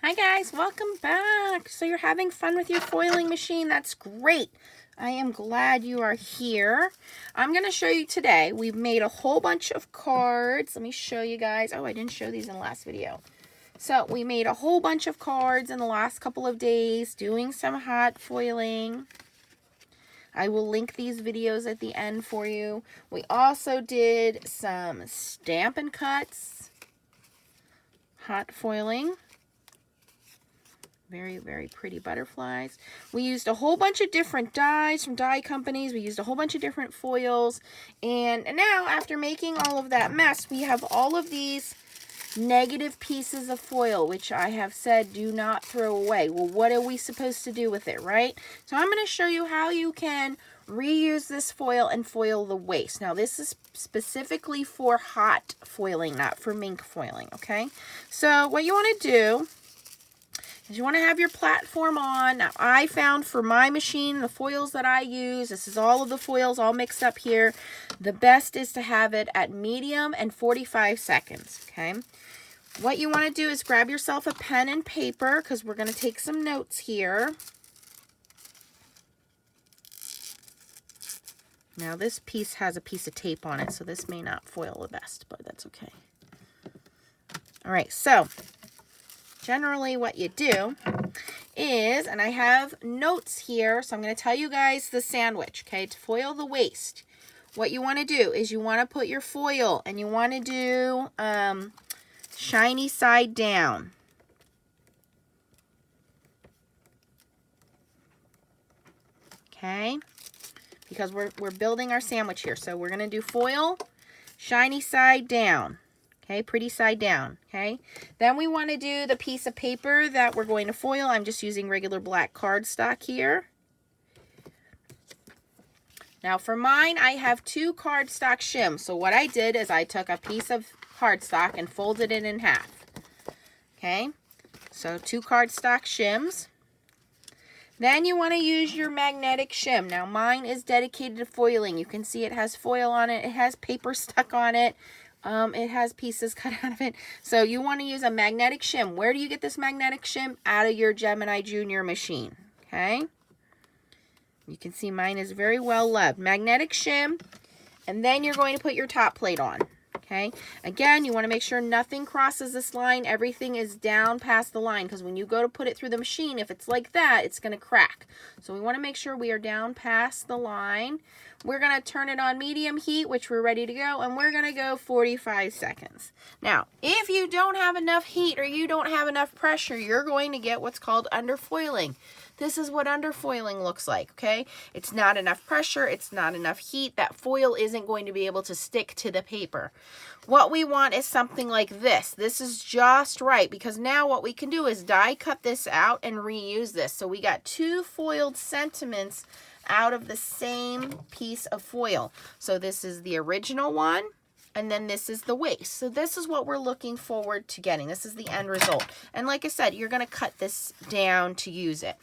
Hi guys, welcome back. So you're having fun with your foiling machine. That's great. I am glad you are here. I'm going to show you today. We've made a whole bunch of cards. Let me show you guys. Oh, I didn't show these in the last video. So we made a whole bunch of cards in the last couple of days doing some hot foiling. I will link these videos at the end for you. We also did some Stampin' Cuts, hot foiling. Very, very pretty butterflies. We used a whole bunch of different dies from die companies. We used a whole bunch of different foils. And now, after making all of that mess, we have all of these negative pieces of foil, which I have said do not throw away. Well, what are we supposed to do with it, right? So I'm going to show you how you can reuse this foil and foil the waste. Now, this is specifically for hot foiling, not for mink foiling, okay? So what you want to do is you want to have your platform on. Now, I found for my machine, the foils that I use, this is all of the foils all mixed up here. The best is to have it at medium and 45 seconds, okay? What you want to do is grab yourself a pen and paper because we're going to take some notes here. Now, this piece has a piece of tape on it, so this may not foil the best, but that's okay. All right, so generally what you do is, and I have notes here, so I'm going to tell you guys the sandwich, okay, to foil the waste. What you want to do is you want to put your foil and you want to do shiny side down. Okay, because we're building our sandwich here. So we're going to do foil, shiny side down. Okay, pretty side down, okay? Then we want to do the piece of paper that we're going to foil. I'm just using regular black cardstock here. Now for mine, I have 2 cardstock shims. So what I did is I took a piece of cardstock and folded it in half. Okay, so 2 cardstock shims. Then you want to use your magnetic shim. Now mine is dedicated to foiling. You can see it has foil on it. It has paper stuck on it. It has pieces cut out of it. So you want to use a magnetic shim. Where do you get this magnetic shim? Out of your Gemini Junior machine. Okay. You can see mine is very well loved. Magnetic shim. And then you're going to put your top plate on. Okay. Again, you want to make sure nothing crosses this line. Everything is down past the line, because when you go to put it through the machine, if it's like that, it's going to crack. So we want to make sure we are down past the line. We're going to turn it on medium heat, which we're ready to go, and we're going to go 45 seconds. Now, if you don't have enough heat or you don't have enough pressure, you're going to get what's called underfoiling. This is what underfoiling looks like, okay? It's not enough pressure, it's not enough heat. That foil isn't going to be able to stick to the paper. What we want is something like this. This is just right, because now what we can do is die cut this out and reuse this. So we got 2 foiled sentiments out of the same piece of foil. So this is the original one, and then this is the waste. So this is what we're looking forward to getting. This is the end result. And like I said, you're going to cut this down to use it.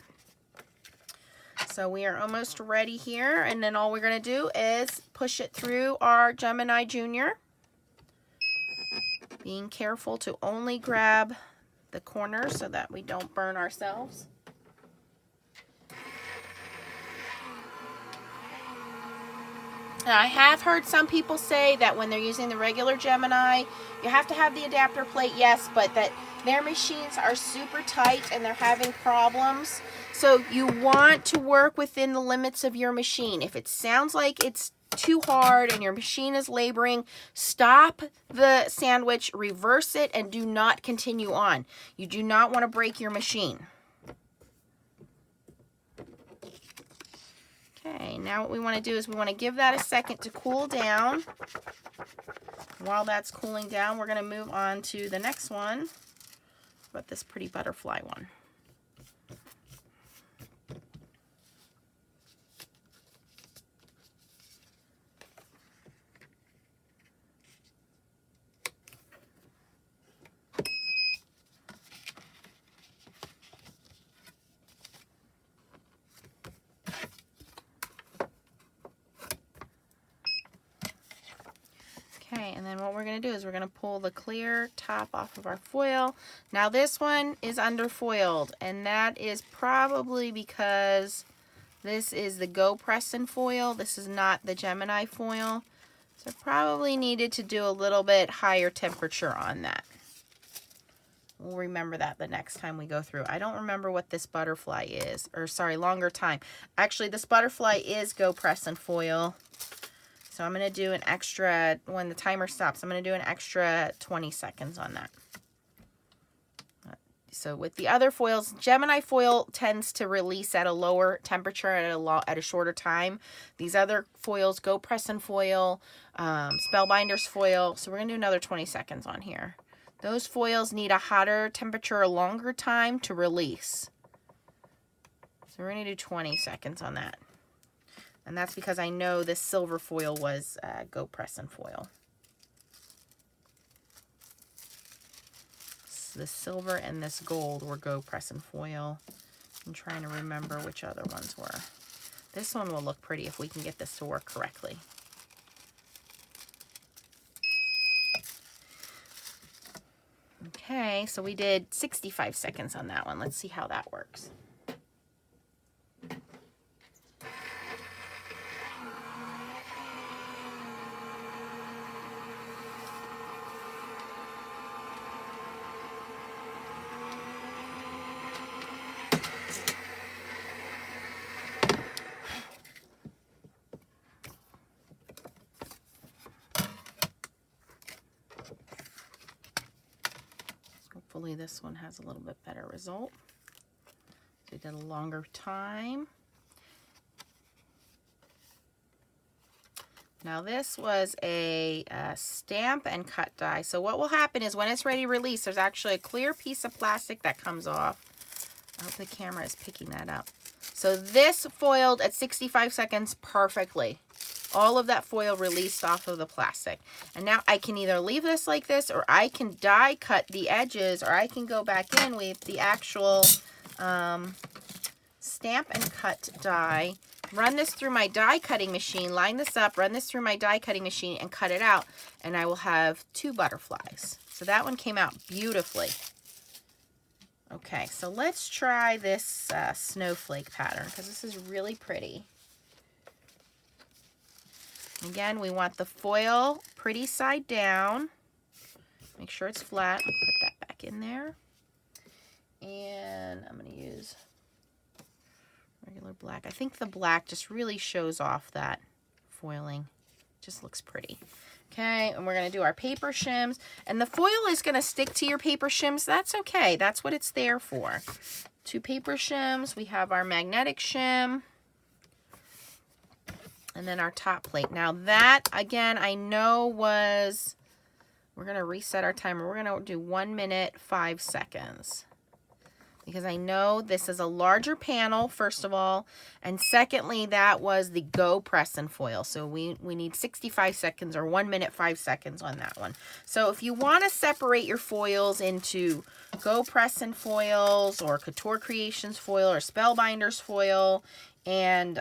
So we are almost ready here, and then all we're going to do is push it through our Gemini Junior. Being careful to only grab the corners so that we don't burn ourselves. Now, I have heard some people say that when they're using the regular Gemini, you have to have the adapter plate, yes, but that their machines are super tight and they're having problems. So you want to work within the limits of your machine. If it sounds like it's too hard and your machine is laboring, stop the sandwich, reverse it, and do not continue on. You do not want to break your machine. Okay, now what we want to do is we want to give that a second to cool down. While that's cooling down, we're going to move on to the next one, but this pretty butterfly one. Okay, and And then what we're going to do is we're going to pull the clear top off of our foil. Now this one is underfoiled, and that is probably because this is the Go Preston foil. This is not the Gemini foil. So probably needed to do a little bit higher temperature on that. We'll remember that the next time we go through. I don't remember what this butterfly is, or sorry, longer time. Actually, this butterfly is Go Preston foil. So I'm going to do an extra, when the timer stops, I'm going to do an extra 20 seconds on that. So with the other foils, Gemini foil tends to release at a lower temperature at a shorter time. These other foils, Go Preston foil, Spellbinders foil. So we're going to do another 20 seconds on here. Those foils need a hotter temperature, a longer time to release. So we're going to do 20 seconds on that. And that's because I know this silver foil was Go Preston foil. So the silver and this gold were Go Preston foil. I'm trying to remember which other ones were. This one will look pretty if we can get this to work correctly. Okay, so we did 65 seconds on that one. Let's see how that works. Hopefully this one has a little bit better result. So we did a longer time. Now this was a stamp and cut die. So what will happen is when it's ready to release, there's actually a clear piece of plastic that comes off. I hope the camera is picking that up. So this foiled at 65 seconds perfectly. All of that foil released off of the plastic. And now I can either leave this like this, or I can die cut the edges, or I can go back in with the actual stamp and cut die, run this through my die cutting machine, line this up, run this through my die cutting machine, and cut it out. And I will have 2 butterflies. So that one came out beautifully. Okay, so let's try this snowflake pattern, because this is really pretty. Again, we want the foil pretty side down. Make sure it's flat. I'll put that back in there. And I'm going to use regular black. I think the black just really shows off that foiling. Just looks pretty. Okay, and we're going to do our paper shims. And the foil is going to stick to your paper shims. That's okay. That's what it's there for. 2 paper shims. We have our magnetic shim. And then our top plate. Now that, again, I know was, we're going to reset our timer. We're going to do 1 minute, 5 seconds. Because I know this is a larger panel, first of all. And secondly, that was the Go Preston foil. So we need 65 seconds or 1 minute, 5 seconds on that one. So if you want to separate your foils into Go Preston foils or Couture Creations foil or Spellbinders foil and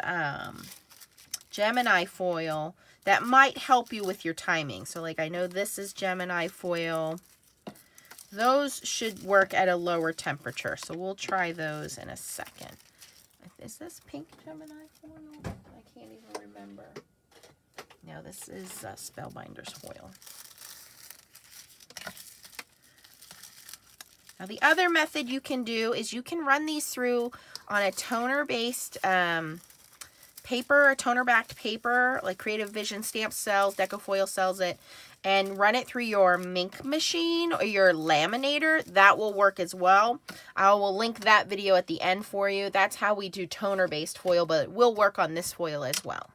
Gemini foil, that might help you with your timing. So like I know this is Gemini foil. Those should work at a lower temperature. So we'll try those in a second. Is this pink Gemini foil? I can't even remember. No, this is Spellbinders foil. Now the other method you can do is you can run these through on a toner-based paper, a toner-backed paper, like Creative Vision Stamp sells, Decofoil sells it, and run it through your Mink machine or your laminator. That will work as well. I will link that video at the end for you. That's how we do toner-based foil, but it will work on this foil as well.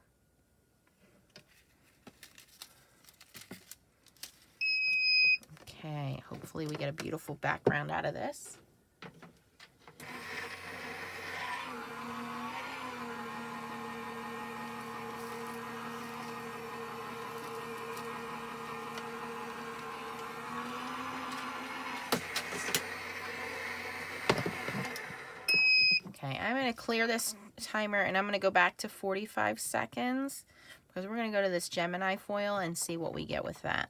Okay, hopefully we get a beautiful background out of this. Okay, I'm going to clear this timer and I'm going to go back to 45 seconds because we're going to go to this Gemini foil and see what we get with that.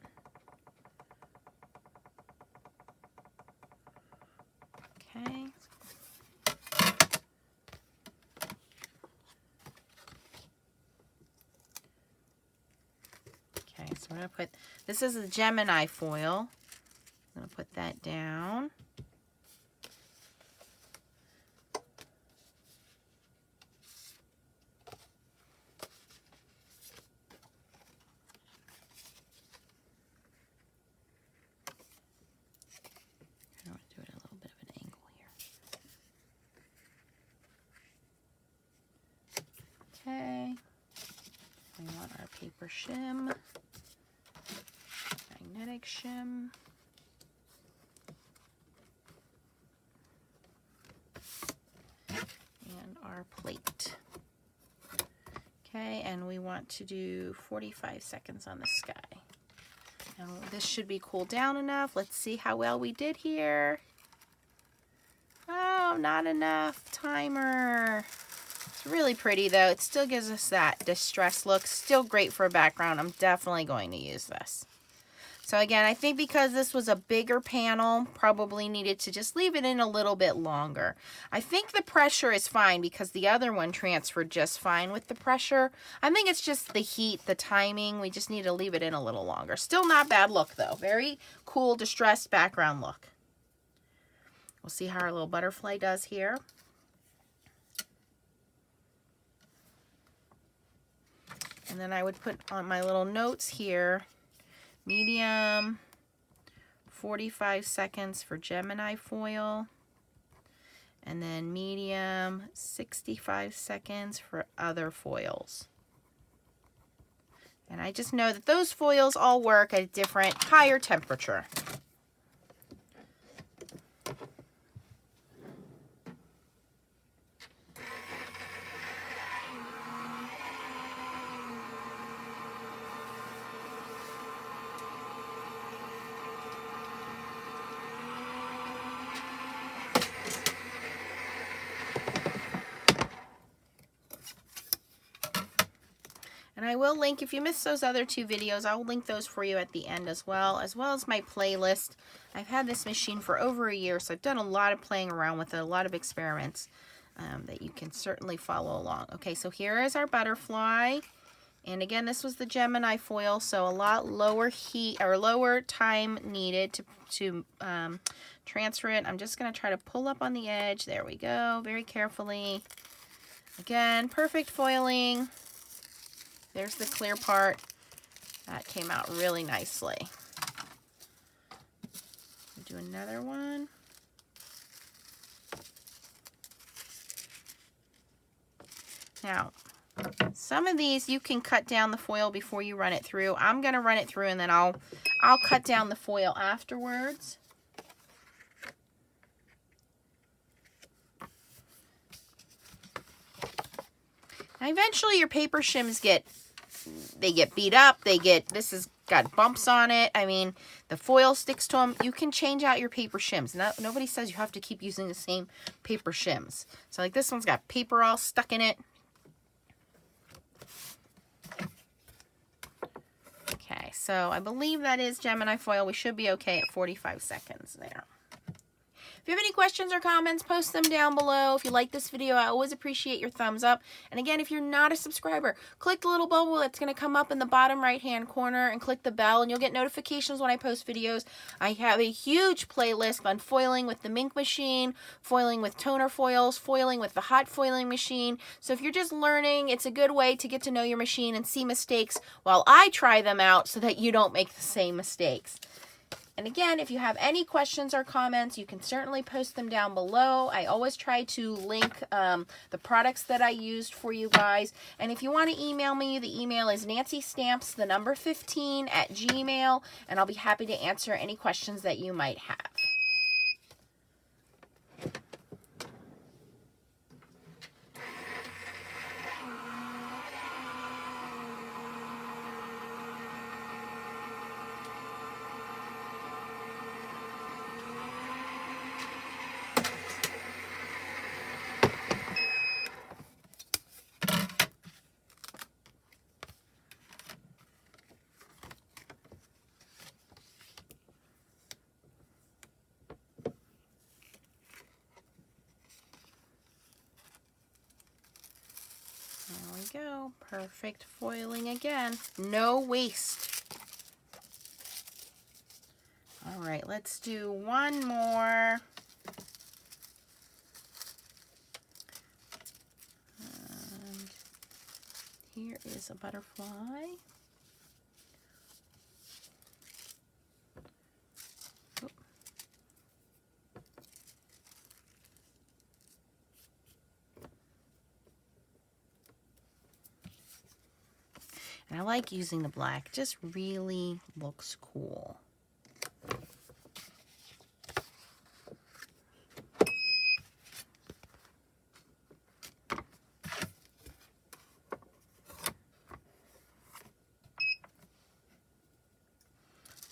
So I'm going to put, this is a Gemini foil. I'm going to put that down. I want to do it a little bit of an angle here. Okay. We want our paper shim, magnetic shim. And our plate. Okay, and we want to do 45 seconds on the sky. And this should be cooled down enough. Let's see how well we did here. Oh, not enough. Timer. It's really pretty though. It still gives us that distressed look. Still great for a background. I'm definitely going to use this. So again, I think because this was a bigger panel, probably needed to just leave it in a little bit longer. I think the pressure is fine because the other one transferred just fine with the pressure. I think it's just the heat, the timing. We just need to leave it in a little longer. Still not bad look though. Very cool, distressed background look. We'll see how our little butterfly does here. And then I would put on my little notes here, medium, 45 seconds for Gemini foil, and then medium, 65 seconds for other foils. And I just know that those foils all work at a different, higher temperature. And I will link, if you missed those other two videos, I will link those for you at the end as well as my playlist. I've had this machine for over a year, so I've done a lot of playing around with it, a lot of experiments that you can certainly follow along. Okay, so here is our butterfly. And again, this was the Gemini foil, so a lot lower heat or lower time needed to transfer it. I'm just going to try to pull up on the edge. There we go, very carefully. Again, perfect foiling. There's the clear part. That came out really nicely. Do another one. Now, some of these you can cut down the foil before you run it through. I'm going to run it through and then I'll cut down the foil afterwards. Now, eventually your paper shims get beat up. This has got bumps on it. I mean, the foil sticks to them. You can change out your paper shims. Nobody says you have to keep using the same paper shims. So like this one's got paper all stuck in it. Okay, so I believe that is Gemini foil. We should be okay at 45 seconds there. If you have any questions or comments, post them down below. If you like this video, I always appreciate your thumbs up. And again, if you're not a subscriber, click the little bubble that's going to come up in the bottom right-hand corner and click the bell, and you'll get notifications when I post videos. I have a huge playlist on foiling with the Mink machine, foiling with toner foils, foiling with the hot foiling machine. So if you're just learning, it's a good way to get to know your machine and see mistakes while I try them out so that you don't make the same mistakes. And again, if you have any questions or comments, you can certainly post them down below. I always try to link the products that I used for you guys. And if you want to email me, the email is nancystamps15@gmail.com, and I'll be happy to answer any questions that you might have. There we go. Perfect foiling again. No waste. All right, let's do one more. And here is a butterfly. Oop. And I like using the black, it just really looks cool.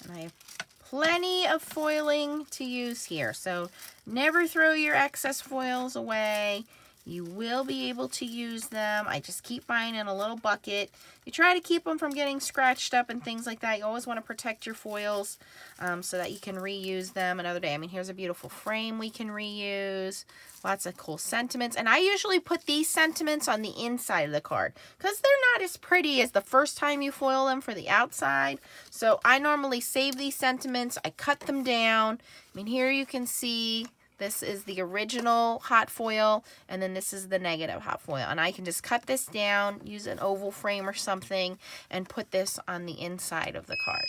And I have plenty of foiling to use here, so never throw your excess foils away. You will be able to use them. I just keep mine in a little bucket. You try to keep them from getting scratched up and things like that. You always want to protect your foils so that you can reuse them another day. I mean, here's a beautiful frame we can reuse. Lots of cool sentiments. And I usually put these sentiments on the inside of the card because they're not as pretty as the first time you foil them for the outside. So I normally save these sentiments. I cut them down. I mean, here you can see this is the original hot foil, and then this is the negative hot foil. And I can just cut this down, use an oval frame or something, and put this on the inside of the card.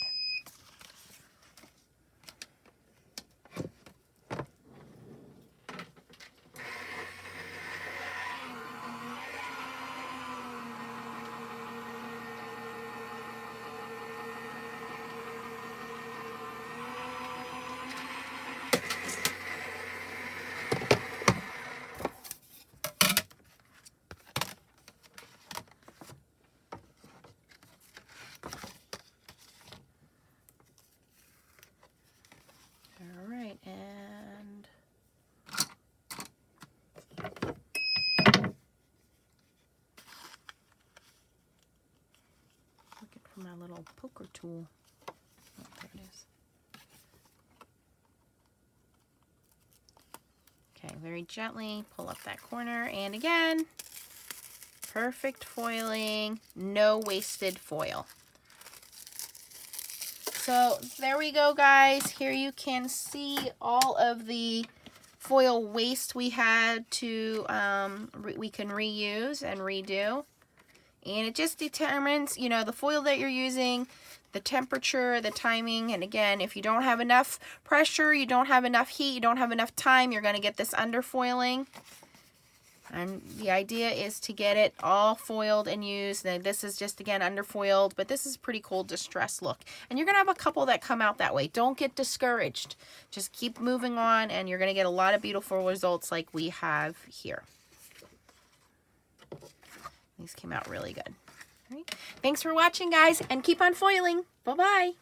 And looking for my little poker tool. Oh, there it is. Okay, very gently pull up that corner, and again, perfect foiling, no wasted foil. So there we go, guys. Here you can see all of the foil waste we had to, we can reuse and redo. And it just determines, you know, the foil that you're using, the temperature, the timing. And again, if you don't have enough pressure, you don't have enough heat, you don't have enough time, you're going to get this underfoiling. And the idea is to get it all foiled and used. Now, this is just, again, underfoiled, but this is a pretty cool distressed look. And you're going to have a couple that come out that way. Don't get discouraged. Just keep moving on, and you're going to get a lot of beautiful results like we have here. These came out really good. All right. Thanks for watching, guys, and keep on foiling. Bye-bye.